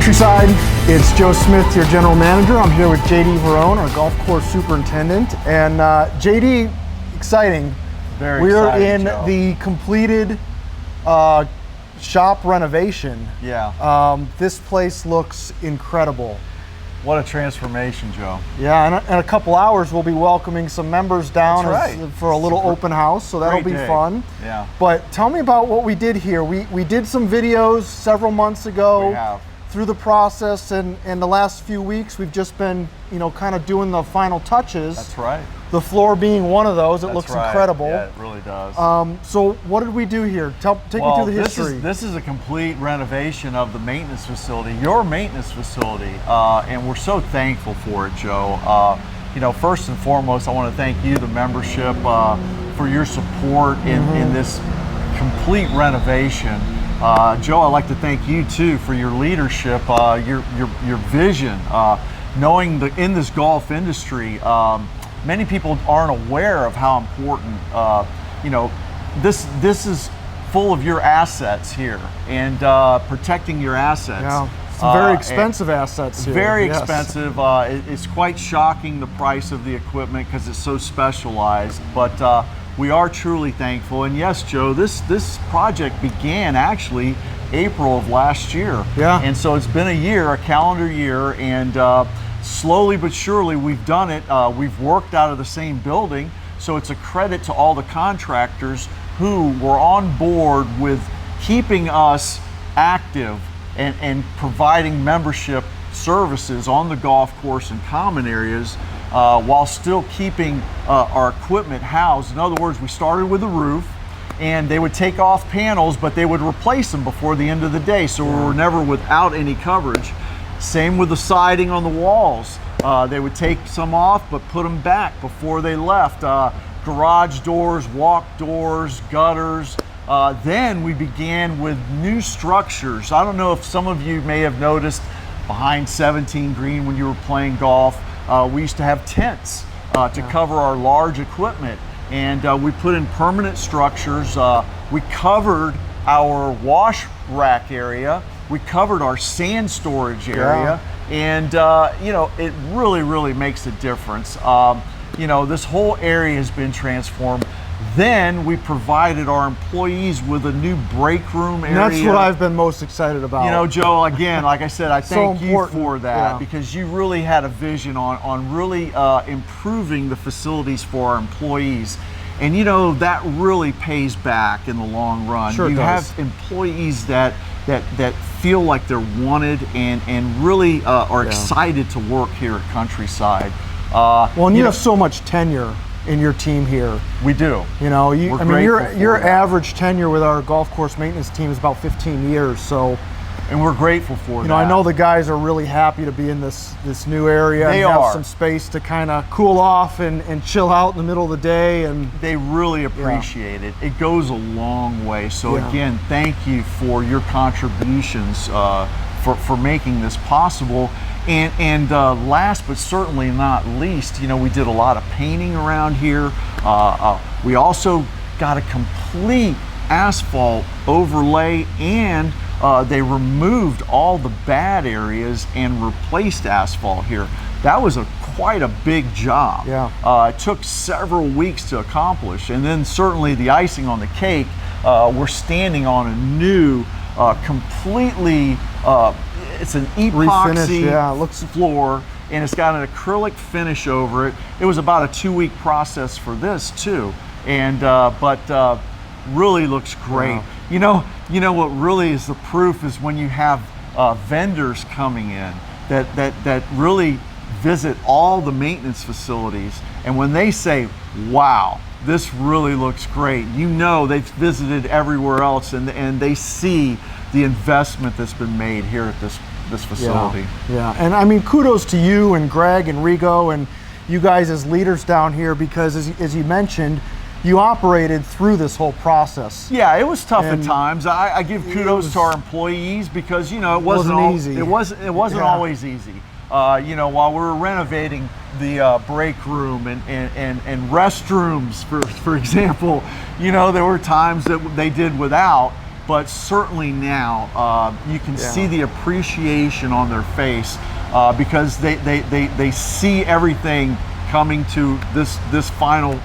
Countryside, it's Joe Smith, your general manager. I'm here with JD Verone, our golf course superintendent. And JD, exciting. We're in Joe. the completed shop renovation. Yeah. This place looks incredible. What a transformation, Joe. Yeah, in a couple hours we'll be welcoming some members down for a little open house, so that'll be fun. Yeah. But tell me about what we did here. We did some videos several months ago. We have. Through the process, and in the last few weeks we've just been, kind of doing the final touches. That's right. The floor being one of those. It looks incredible. Yeah, it really does. So what did we do here? Take me through the history. This is a complete renovation of the maintenance facility, your maintenance facility, and we're so thankful for it, Joe. First and foremost, I want to thank you, the membership, for your support in this complete renovation. Joe, I'd like to thank you too for your leadership, your vision. Knowing that in this golf industry, many people aren't aware of how important, this is full of your assets here and protecting your assets. Yeah. Some very expensive assets here. Very expensive. It's quite shocking, the price of the equipment, because it's so specialized. But we are truly thankful. And yes, Joe, this project began actually April of last year. Yeah. And so it's been a year, a calendar year, and slowly but surely we've done it. We've worked out of the same building, so it's a credit to all the contractors who were on board with keeping us active and providing membership services on the golf course and common areas, while still keeping our equipment housed. In other words, we started with the roof, and they would take off panels, but they would replace them before the end of the day, so we were never without any coverage. Same with the siding on the walls. They would take some off, but put them back before they left. Garage doors, walk doors, gutters. Then we began with new structures. I don't know if some of you may have noticed behind 17 green when you were playing golf, we used to have tents to cover our large equipment, and we put in permanent structures. We covered our wash rack area. We covered our sand storage area, and it really makes a difference. This whole area has been transformed. Then we provided our employees with a new break room area. And that's what I've been most excited about. Joe, again, like I said, I thank you for that, yeah, because you really had a vision on really improving the facilities for our employees. And that really pays back in the long run. Sure, you have employees that feel like they're wanted and really are excited to work here at Countryside. Well, and you have so much tenure in your team here. We do. Your average tenure with our golf course maintenance team is about 15 years. So, and we're grateful for that. I know the guys are really happy to be in this new area and have some space to kind of cool off and chill out in the middle of the day. And they really appreciate it. It goes a long way. So again, thank you for your contributions for making this possible. And last but certainly not least, we did a lot of painting around here. We also got a complete asphalt overlay, and they removed all the bad areas and replaced asphalt here. That was quite a big job. Yeah. It took several weeks to accomplish, and then certainly the icing on the cake, we're standing on a new, completely, it's an epoxy floor, and it's got an acrylic finish over it. It was about a 2-week process for this too, and but really looks great. Wow. You know what really is the proof is when you have vendors coming in that really visit all the maintenance facilities, and when they say, "Wow, this really looks great," they've visited everywhere else, and they see the investment that's been made here at this facility. Yeah, and I mean, kudos to you and Greg and Rigo and you guys as leaders down here, because as you mentioned, you operated through this whole process. Yeah, it was tough at times. I give kudos to our employees, because it wasn't easy. It wasn't always easy. While we were renovating the break room and restrooms, for example, there were times that they did without. but certainly now you can see the appreciation on their face because they see everything coming to this final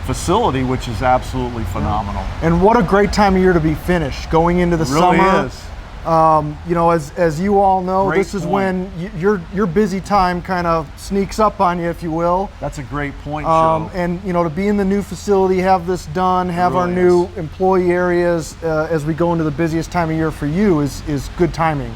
facility, which is absolutely phenomenal. And what a great time of year to be finished, going into the Really summer. is. You know, as you all know, Great this is point. when your busy time kind of sneaks up on you, if you will. That's a great point, Joe. And you know, to be in the new facility, have this done, have our really new employee areas as we go into the busiest time of year for you is good timing.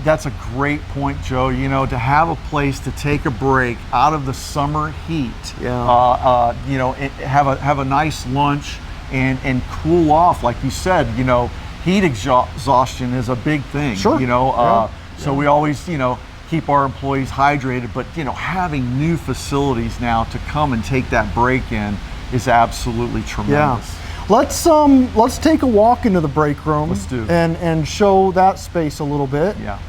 That's a great point, Joe. You know, to have a place to take a break out of the summer heat, you know, have a nice lunch and cool off, like you said. You know, heat exhaustion is a big thing. Sure. You know, so we always, you know, keep our employees hydrated. But you know, having new facilities now to come and take that break in is absolutely tremendous. Let's take a walk into the break room. Let's do. And show that space a little bit. Yeah.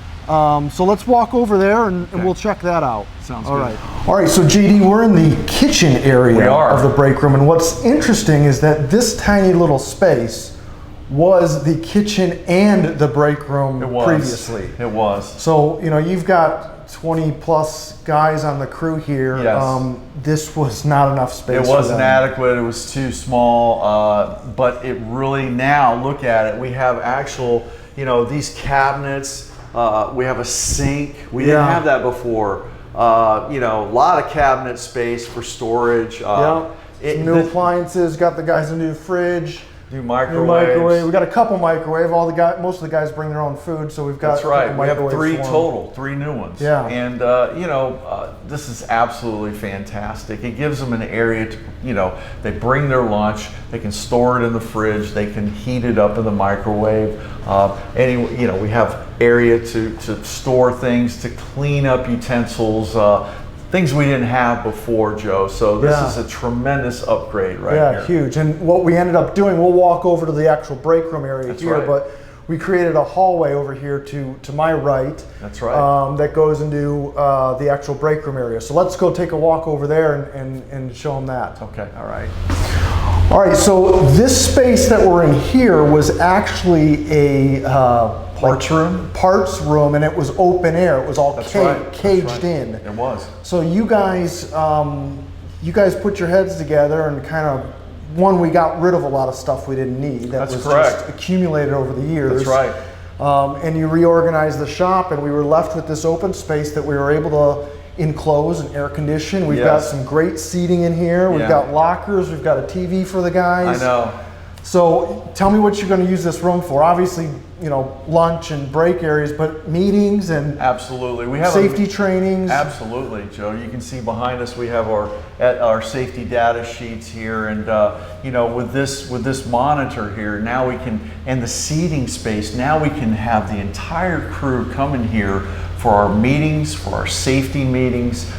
So let's walk over there and we'll check that out. Sounds All good. right. All right, so JD, we're in the kitchen area We are. of the break room, and what's interesting is that this tiny little space was the kitchen and the break room previously. It was. So, you know, you've got 20 plus guys on the crew here. Yes. This was not enough space. It wasn't adequate, it was too small, but it really, now look at it, we have actual, you know, these cabinets, we have a sink, we didn't have that before, you know, a lot of cabinet space for storage. New appliances, got the guys a new fridge. New microwaves. We got a couple microwave. Most of the guys bring their own food, so we've got. That's right. We have microwaves 3 for 'em. total, 3 new ones. Yeah. And you know, this is absolutely fantastic. It gives them an area to, you know, they bring their lunch, they can store it in the fridge, they can heat it up in the microwave. You know, we have area to store things, to clean up utensils. Things we didn't have before, Joe. So this is a tremendous upgrade right here. Yeah, huge. And what we ended up doing, we'll walk over to the actual break room area here, right. but we created a hallway over here to my right. That's right. That goes into the actual break room area. So let's go take a walk over there and show them that. Okay, all right. All right, so this space that we're in here was actually a parts room, and it was open air. It was all caged in. It was. So you guys put your heads together and kind of, we got rid of a lot of stuff we didn't need that was just accumulated over the years. That's right. And you reorganized the shop, and we were left with this open space that we were able to enclose and air condition. We've got some great seating in here. We've got lockers. We've got a TV for the guys. I know. So tell me what you're going to use this room for. Obviously, you know, lunch and break areas, but meetings and absolutely, we have safety trainings. Absolutely, Joe. You can see behind us we have our safety data sheets here, and you know, with this monitor here, now we can, and the seating space, now we can have the entire crew come in here for our meetings, for our safety meetings.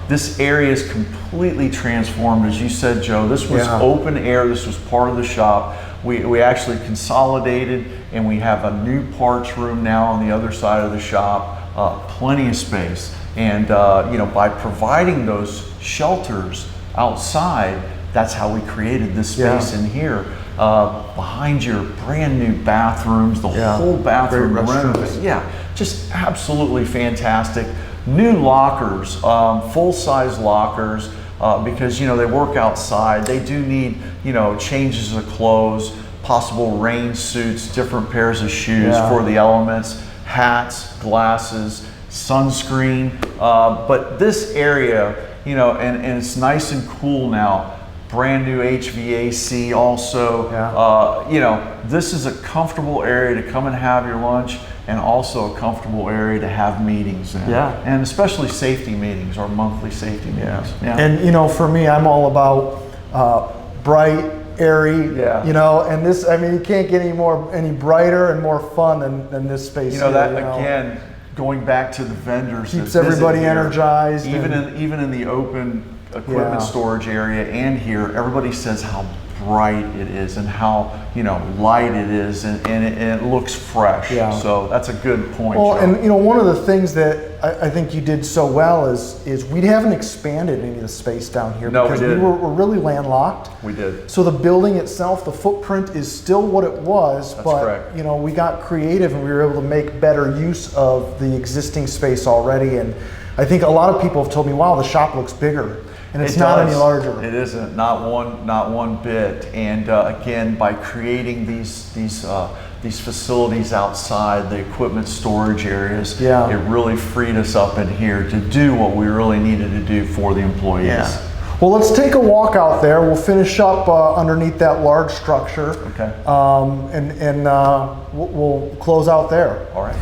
This area is completely transformed, as you said, Joe. This was open air. This was part of the shop. We actually consolidated, and we have a new parts room now on the other side of the shop. Plenty of space, and you know, by providing those shelters outside, that's how we created this space in here. Behind your brand new bathrooms, the whole bathroom renovated. Yeah, just absolutely fantastic. New lockers, full-size lockers, because, you know, they work outside. They do need, you know, changes of clothes, possible rain suits, different pairs of shoes for the elements, hats, glasses, sunscreen. But this area, you know, and it's nice and cool now. Brand new HVAC also. You know, this is a comfortable area to come and have your lunch, and also a comfortable area to have meetings in. And especially safety meetings, or monthly safety meetings. And you know, for me, I'm all about bright, airy, you know, and this, I mean, you can't get any brighter and more fun than this space. You know, here, that again, going back to the vendors, keeps everybody energized. Even in the open equipment storage area and here, everybody says how bright it is and how, you know, light it is, and it looks fresh. Yeah. So that's a good point. Well, Joe. and you know, one of the things that I think you did so well is we haven't expanded any of the space down here No, we because didn't. we're really landlocked. We did. So the building itself, the footprint is still what it was, but correct. you know, we got creative and we were able to make better use of the existing space already. And I think a lot of people have told me, wow, the shop looks bigger. And it's not any larger. It isn't, not one bit. And again, by creating these facilities outside, the equipment storage areas, Yeah. it really freed us up in here to do what we really needed to do for the employees. Yeah. Well, let's take a walk out there. We'll finish up underneath that large structure. Okay. And we'll close out there. All right.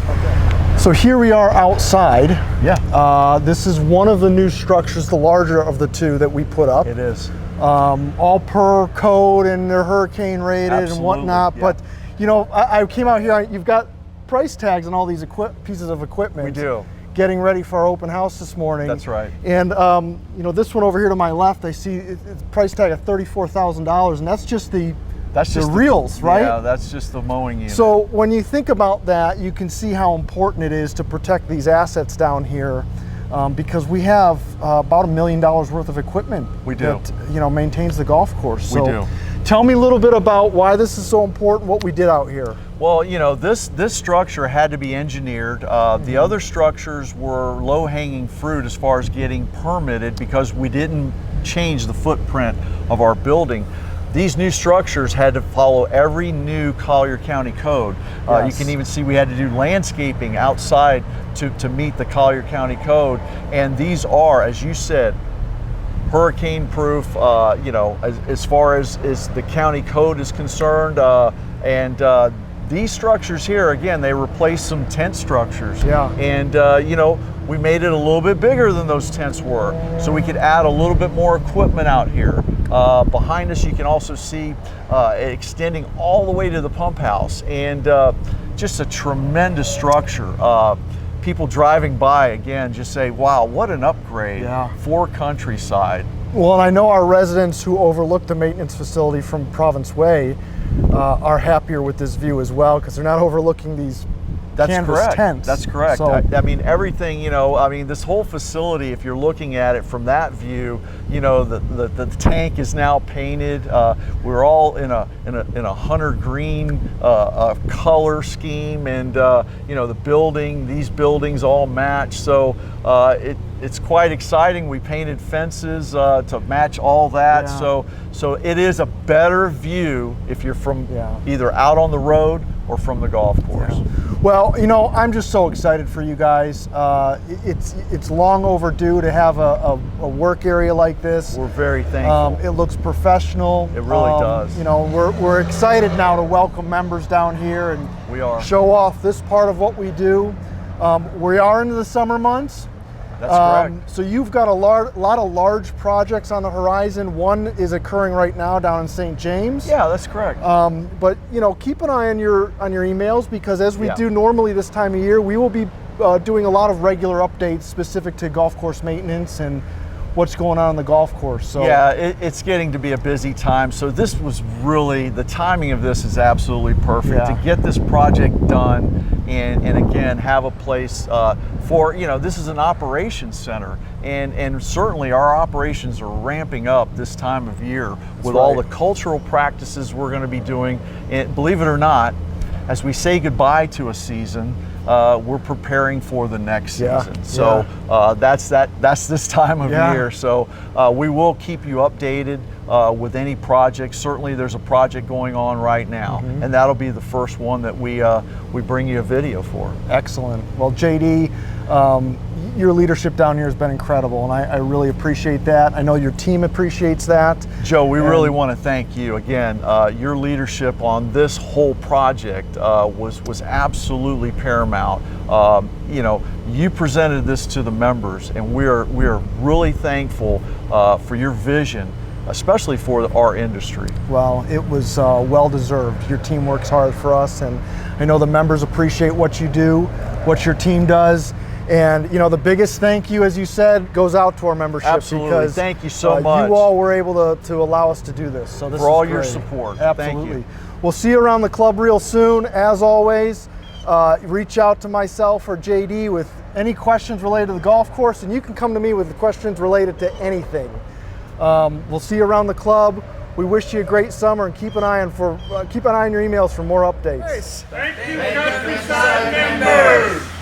So here we are outside. Yeah. This is one of the new structures, the larger of the two that we put up. It is. All per code and they're hurricane rated Absolutely, and whatnot. yeah. But you know, I came out here. You've got price tags on all these pieces of equipment. We do. Getting ready for our open house this morning. That's right. And you know, this one over here to my left, I see it's price tag of $34,000, and that's just the reels, right? Yeah, that's just the mowing unit. So when you think about that, you can see how important it is to protect these assets down here, because we have about $1 million worth of equipment. We do. That, you know, maintains the golf course. We So do. tell me a little bit about why this is so important, what we did out here. Well, you know, this structure had to be engineered. The other structures were low-hanging fruit as far as getting permitted because we didn't change the footprint of our building. These new structures had to follow every new Collier County code. You Yes. can even see we had to do landscaping outside to meet the Collier County code. And these are, as you said, hurricane proof, you know, as far as the county code is concerned. These structures here, again, they replaced some tent structures. Yeah. And, you know, we made it a little bit bigger than those tents were, so we could add a little bit more equipment out here. Behind us, you can also see extending all the way to the pump house, and just a tremendous structure. People driving by, again, just say, wow, what an upgrade for Countryside. Well, and I know our residents who overlook the maintenance facility from Province Way are happier with this view as well, because they're not overlooking these canvas tents. That's correct. So, I mean, everything, you know, I mean, this whole facility, if you're looking at it from that view, you know, the tank is now painted. We're all in a hunter green color scheme, and you know, these buildings all match. So it's quite exciting. We painted fences to match all that. Yeah. So it is a better view if you're from either out on the road or from the golf course. Yeah. Well, you know, I'm just so excited for you guys. It's long overdue to have a work area like this. We're very thankful. It looks professional. It really does. You know, we're excited now to welcome members down here and We are. show off this part of what we do. We are into the summer months. That's correct. So you've got a lot of large projects on the horizon. One is occurring right now down in St. James. Yeah, that's correct. But you know, keep an eye on your emails, because as we Yeah. do normally this time of year, we will be doing a lot of regular updates specific to golf course maintenance and what's going on the golf course. So yeah, it's getting to be a busy time. So this was really, the timing of this is absolutely perfect to get this project done, and again, have a place for, you know, this is an operations center, and certainly our operations are ramping up this time of year with all the cultural practices we're going to be doing. And believe it or not, as we say goodbye to a season, we're preparing for the next season. So that's this time of year. So we will keep you updated with any projects. Certainly there's a project going on right now, and that'll be the first one that we bring you a video for. Excellent. Well, JD, your leadership down here has been incredible, and I really appreciate that. I know your team appreciates that. Joe, we really want to thank you again. Your leadership on this whole project was absolutely paramount. You know, you presented this to the members, and we are really thankful for your vision, especially for our industry. Well, it was well deserved. Your team works hard for us, and I know the members appreciate what you do, what your team does. And you know, the biggest thank you, as you said, goes out to our membership. Absolutely. Because thank you so much. You all were able to allow us to do this. So this for all is your great. support. Absolutely. Thank you. We'll see you around the club real soon. As always, reach out to myself or JD with any questions related to the golf course, and you can come to me with questions related to anything. We'll see you around the club. We wish you a great summer, and keep an eye on your emails for more updates. Thank you, Countryside members.